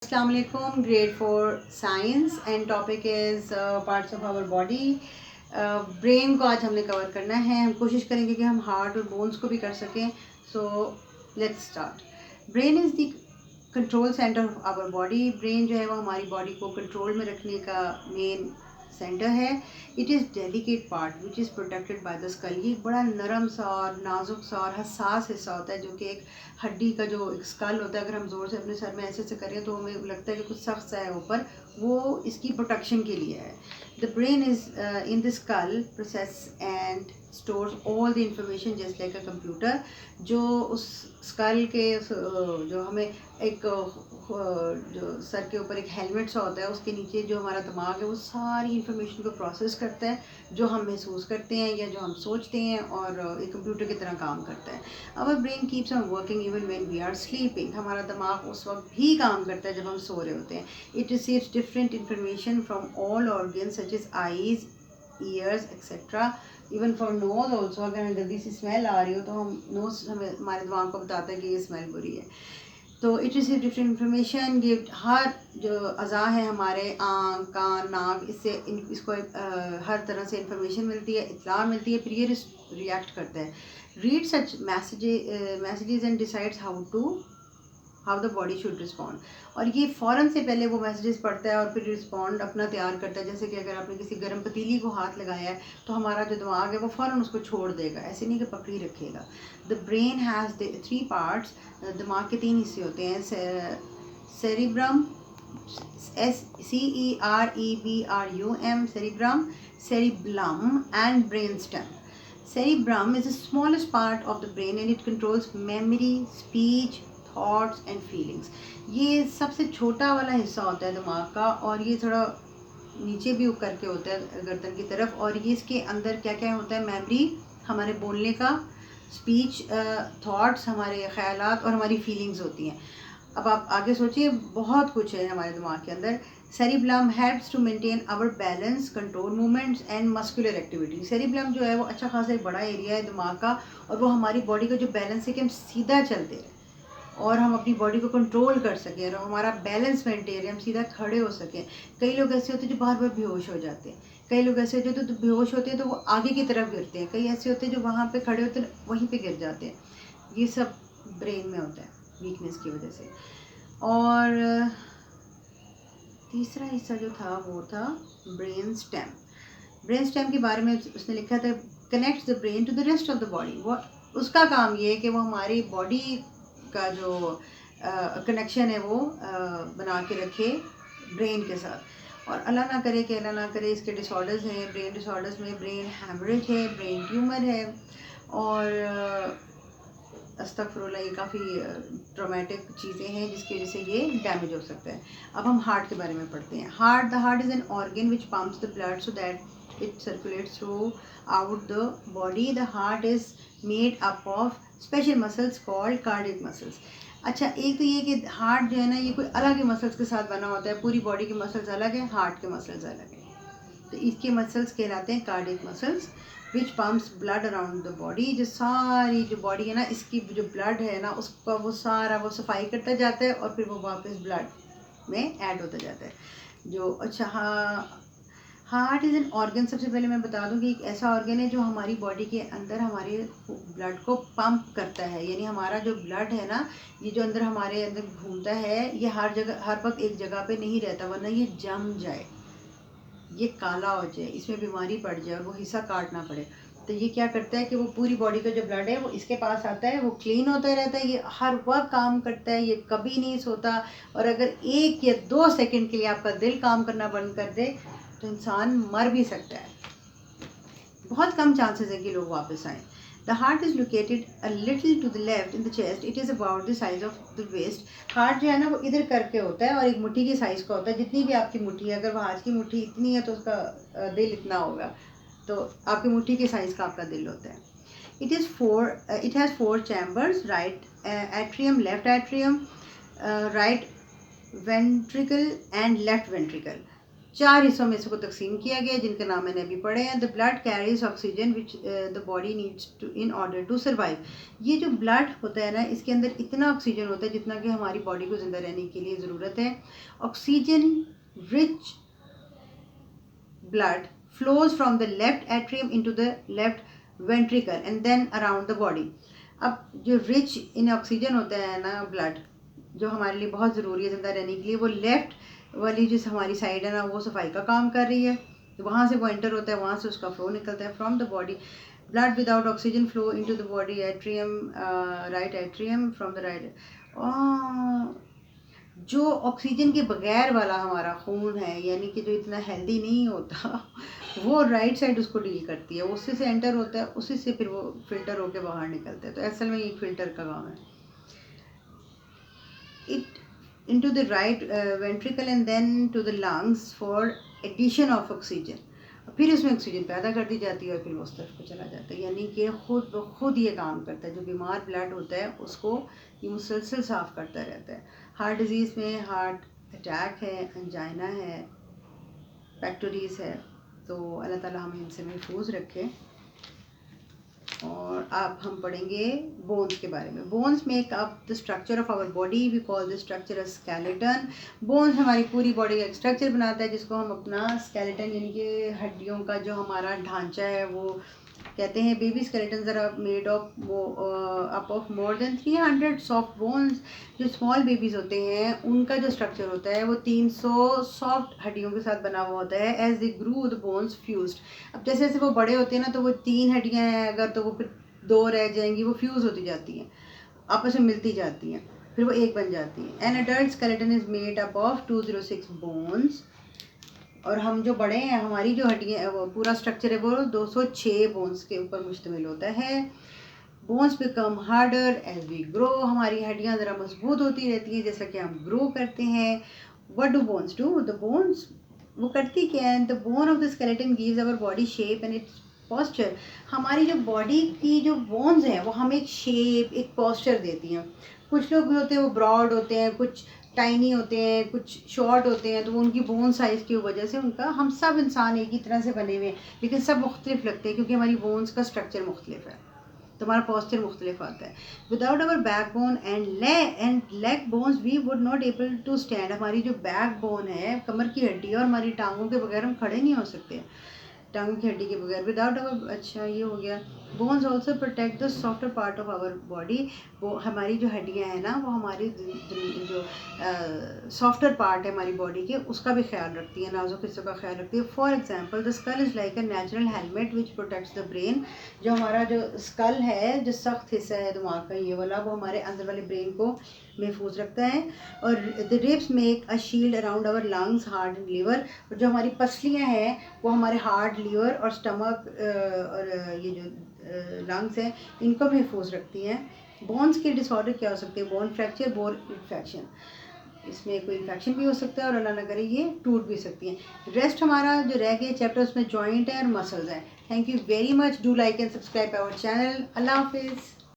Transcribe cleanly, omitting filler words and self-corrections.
Assalamualaikum, grade 4 science and topic is parts of our body. Brain को आज हमने cover करना है. हम कोशिश करेंगे कि हम हार्ट और बोन्स को भी कर सकें. So let's start. Brain is the control centre of our body. Brain जो है वो हमारी बॉडी को कंट्रोल में रखने का मेन सेंटर है. It is delicate part which is protected by the skull. ये एक बड़ा नरम सा और नाजुक सा और हसास हिस्सा होता है जो कि एक हड्डी का जो एक स्कल होता है. अगर हम ज़ोर से अपने सर में ऐसे ऐसे करें तो हमें लगता है कि कुछ सख्त सा है ऊपर, वो इसकी प्रोटेक्शन के लिए है. The brain is in the skull process and stores all the information just like a computer. जो उस स्कल के जो हमें एक जो सर के ऊपर एक हेलमेट सा होता है, उसके नीचे जो हमारा दिमाग है वो सारी इंफॉर्मेशन को प्रोसेस करता है जो हम महसूस करते हैं या जो हम सोचते हैं, और एक कंप्यूटर की तरह काम करता है. Our brain keeps on working even when we are sleeping. हमारा दिमाग उस वक्त भी काम करता है जब हम सो रहे होते हैं. It receives different information from all organs such as eyes, ears etcetera. Even for nose also. अगर हमें जल्दी से स्मेल आ रही हो तो हम नोज हमें हमारे दिमाग को बताता है कि ये स्मेल बुरी है. तो इट रिसीव डिफरेंट इंफॉर्मेशन. ये हर जो अज़ा है हमारे आँख, कान, नाक, इससे इसको हर तरह से इंफॉर्मेशन मिलती है, इत्तला मिलती है, फिर ये रिएक्ट करता है. Read such messages and decides how the body should respond. और ये फ़ौरन से पहले वो मैसेजेस पढ़ता है और फिर रिस्पॉन्ड अपना तैयार करता है. जैसे कि अगर आपने किसी गर्म पतीली को हाथ लगाया है तो हमारा जो दिमाग है वो फ़ौरन उसको छोड़ देगा, ऐसे नहीं कि पकड़ी रखेगा. The brain has the 3 parts. दिमाग के 3 हिस्से होते हैं. Cerebrum, CEREBRUM, cerebrum, cerebellum and brainstem. Cerebrum is the smallest part of the brain and it controls memory, speech, thoughts and feelings. ये सबसे छोटा वाला हिस्सा होता है दिमाग का, और ये थोड़ा नीचे भी करके होता है गर्दन की तरफ. और ये इसके अंदर क्या क्या होता है? मेमोरी, हमारे बोलने का, स्पीच, थॉट्स, हमारे ख्यालात और हमारी फीलिंग्स होती हैं. अब आप आगे सोचिए, बहुत कुछ है हमारे दिमाग के अंदर. Cerebellum helps to maintain our balance, control movements and muscular activity. Cerebellum जो है वो अच्छा खासा एक बड़ा एरिया है दिमाग का, और वो हमारी बॉडी का जो बैलेंस है कि हम सीधा चलते रहें और हम अपनी बॉडी को कंट्रोल कर सकें और हमारा बैलेंस मेंटेन रहे, हम सीधा खड़े हो सकें. कई लोग ऐसे होते हैं जो बार बार बेहोश हो जाते हैं. कई लोग ऐसे होते हैं तो बेहोश होते हैं तो वो आगे की तरफ गिरते हैं. कई ऐसे होते हैं जो वहाँ पे खड़े होते हैं वहीं पे गिर जाते हैं. ये सब ब्रेन में होता है वीकनेस की वजह से. और तीसरा हिस्सा जो था वो था ब्रेन स्टेम. ब्रेन स्टेम के बारे में उसने लिखा था, connects the brain to the rest of the body. वो उसका काम ये है कि वो हमारी बॉडी का जो कनेक्शन है वो बना के रखे ब्रेन के साथ. और अल्लाह ना करे कि अल्लाह ना करे इसके डिसऑर्डर्स हैं. ब्रेन डिसऑर्डर्स में ब्रेन हैमरेज है, ब्रेन ट्यूमर है, और अस्तगफिरुल्लाह, ये काफ़ी ट्रॉमेटिक चीज़ें हैं जिसकी वजह से ये डैमेज हो सकता है. अब हम हार्ट के बारे में पढ़ते हैं. The heart is an organ which pumps the blood so that it circulates through out the body. The heart is made up of special muscles called cardiac muscles. अच्छा, एक तो ये कि हार्ट जो है ना ये कोई अलग ही मसल्स के साथ बना होता है. पूरी बॉडी के मसल्स अलग हैं, हार्ट के मसल्स अलग हैं. तो इसके मसल्स कहलाते हैं cardiac muscles. Which pumps blood around the body. जो सारी जो बॉडी है ना, इसकी जो ब्लड है ना उसका वो सारा वो सफाई करता जाता है और फिर वो वापस ब्लड में ऐड होता जाता है. जो अच्छा, हाँ, हार्ट इज़ एन ऑर्गन. सबसे पहले मैं बता दूं कि एक ऐसा ऑर्गन है जो हमारी बॉडी के अंदर हमारे ब्लड को पंप करता है. यानी हमारा जो ब्लड है ना, ये जो अंदर हमारे अंदर घूमता है, ये हर जगह हर वक्त एक जगह पे नहीं रहता, वरना ये जम जाए, ये काला हो जाए, इसमें बीमारी पड़ जाए और वो हिस्सा काटना पड़े. तो ये क्या करता है कि वो पूरी बॉडी का जो ब्लड है वो इसके पास आता है, वो क्लीन होता रहता है, ये हर वक्त काम करता है, ये कभी नहीं सोता. और अगर 1 या 2 सेकंड के लिए आपका दिल काम करना बंद कर दे तो इंसान मर भी सकता है. बहुत कम चांसेस है कि लोग वापस आएँ. The heart is located a little to the left in the chest. It is about the size of the waist. Heart जो है ना वो इधर करके होता है और एक मुट्ठी की साइज़ का होता है. जितनी भी आपकी मुट्ठी है, अगर वहाँ की मुट्ठी इतनी है तो उसका दिल इतना होगा. तो आपकी मुट्ठी की साइज़ का आपका दिल होता है. It has 4 chambers. Right atrium, left atrium, right ventricle and left ventricle. 4 हिस्सों में इसको तकसीम किया गया जिनके नाम मैंने अभी पढ़े हैं। The blood carries oxygen which the body needs to in order to survive. ये जो ब्लड होता है ना, इसके अंदर इतना ऑक्सीजन होता है जितना कि हमारी बॉडी को ज़िंदा रहने के लिए ज़रूरत है। Oxygen rich blood flows from the left atrium into the left ventricle and then around the body। अब जो रिच इन ऑक्सीजन होता है ना ब्लड, जो हमारे लिए बहुत ज़रूरी है ज़िंदा रहने के लिए, वो लेफ़्ट वाली जो हमारी साइड है ना, वो सफाई का काम कर रही है। तो वहाँ से वो एंटर होता है, वहाँ से उसका फ्लो निकलता है from the body. Blood without oxygen flow into the body atrium, right atrium from the right. जो ऑक्सीजन के बगैर वाला हमारा खून है, यानी कि जो इतना हेल्दी नहीं होता, वो राइट साइड उसको डील करती है, उसी से एंटर होता है, उसी से फिर वो फिल्टर होकर बाहर निकलता है। तो असल में ये फिल्टर का काम है। It into the right ventricle and then to the lungs for addition of oxygen। फिर इसमें ऑक्सीजन पैदा कर दी जाती है और फिर वो उस तरफ को चला जाता है। यानी कि खुद ये काम करता है। जो बीमार ब्लड होता है उसको ये मुसलसल साफ़ करता रहता है। हार्ट डिजीज़ में हार्ट अटैक है, अंजाइना है, पैक्टोरीज है, तो अल्लाह ताला हमें इनसे महफूज रखे। और अब हम पढ़ेंगे बोन्स के बारे में। Bones make up the structure of our body, we call the structure a skeleton. Bones हमारी पूरी बॉडी का एक स्ट्रक्चर बनाता है जिसको हम अपना स्केलेटन यानी कि हड्डियों का जो हमारा ढांचा है वो कहते हैं। Baby skeletons are made of up of more than 300 soft bones. जो स्मॉल बेबीज़ होते हैं उनका जो स्ट्रक्चर होता है वो 300 सॉफ्ट हड्डियों के साथ बना हुआ होता है। As they grew the bones fused. अब जैसे जैसे वो बड़े होते हैं ना, तो वो 3 हड्डियाँ हैं अगर, तो वो फिर 2 रह जाएंगी, वो फ्यूज़ होती जाती हैं, आपस में मिलती जाती हैं, फिर वो एक बन जाती है। An adult skeleton is made up of 206 bones. और हम जो बड़े हैं, हमारी जो हड्डियाँ वो पूरा स्ट्रक्चर है वो 206 बोन्स के ऊपर मुश्तमिल होता है। Bones become harder as we grow. हमारी हड्डियाँ ज़रा मजबूत होती रहती हैं जैसा कि हम ग्रो करते हैं। What do bones do? The bones वो करती क्या है? The bone of the skeleton gives our body shape and its posture. हमारी जो बॉडी की जो बोन्स हैं वो हमें एक शेप, एक पॉस्चर देती हैं। कुछ लोग होते हैं वो ब्रॉड होते हैं, कुछ टाइनी होते हैं, कुछ शॉर्ट होते हैं, तो वो उनकी बोन साइज़ की वजह से उनका, हम सब इंसान एक ही तरह से बने हुए हैं लेकिन सब मुख्तलिफ लगते हैं क्योंकि हमारी बोन्स का स्ट्रक्चर मुख्तलिफ है, तो हमारा पॉस्चर मुख्तलिफ आता है। Without our back bone and leg bones we would not able to stand. हमारी जो बैक बोन है, कमर की हड्डी, और हमारी टांगों के बगैर हम खड़े नहीं हो सकते, टांगों की हड्डी के बगैर। विदाउट अवर, अच्छा ये हो गया। Bones also protect the softer part of our body. वो हमारी जो हड्डियाँ हैं ना, वो हमारी जो सॉफ्टर पार्ट है हमारी बॉडी के, उसका भी ख्याल रखती है, नाजुक हिस्सों का ख्याल रखती है। For example the skull is like a natural helmet which protects the brain. जो हमारा जो स्कल है, जो सख्त हिस्सा है दिमाग का, ये वाला, वो हमारे अंदर वाले ब्रेन को महफूज रखता है। और the ribs make a shield around our lungs, heart and liver. और जो हमारी पसलियाँ हैं वो हमारे हार्ट, लीवर और स्टमक और ये जो लंग्स हैं इनको महफूज रखती हैं। बोन्स के डिसऑर्डर क्या हो सकते हैं? Bone fracture, bone infection. इसमें कोई इन्फेक्शन भी हो सकता है और अल्लाह ना करे ये टूट भी सकती हैं। रेस्ट हमारा जो रह गया चैप्टर उसमें जॉइंट है और मसल्स हैं। Thank you very much. Do like and subscribe our channel. अल्लाह हाफिज़।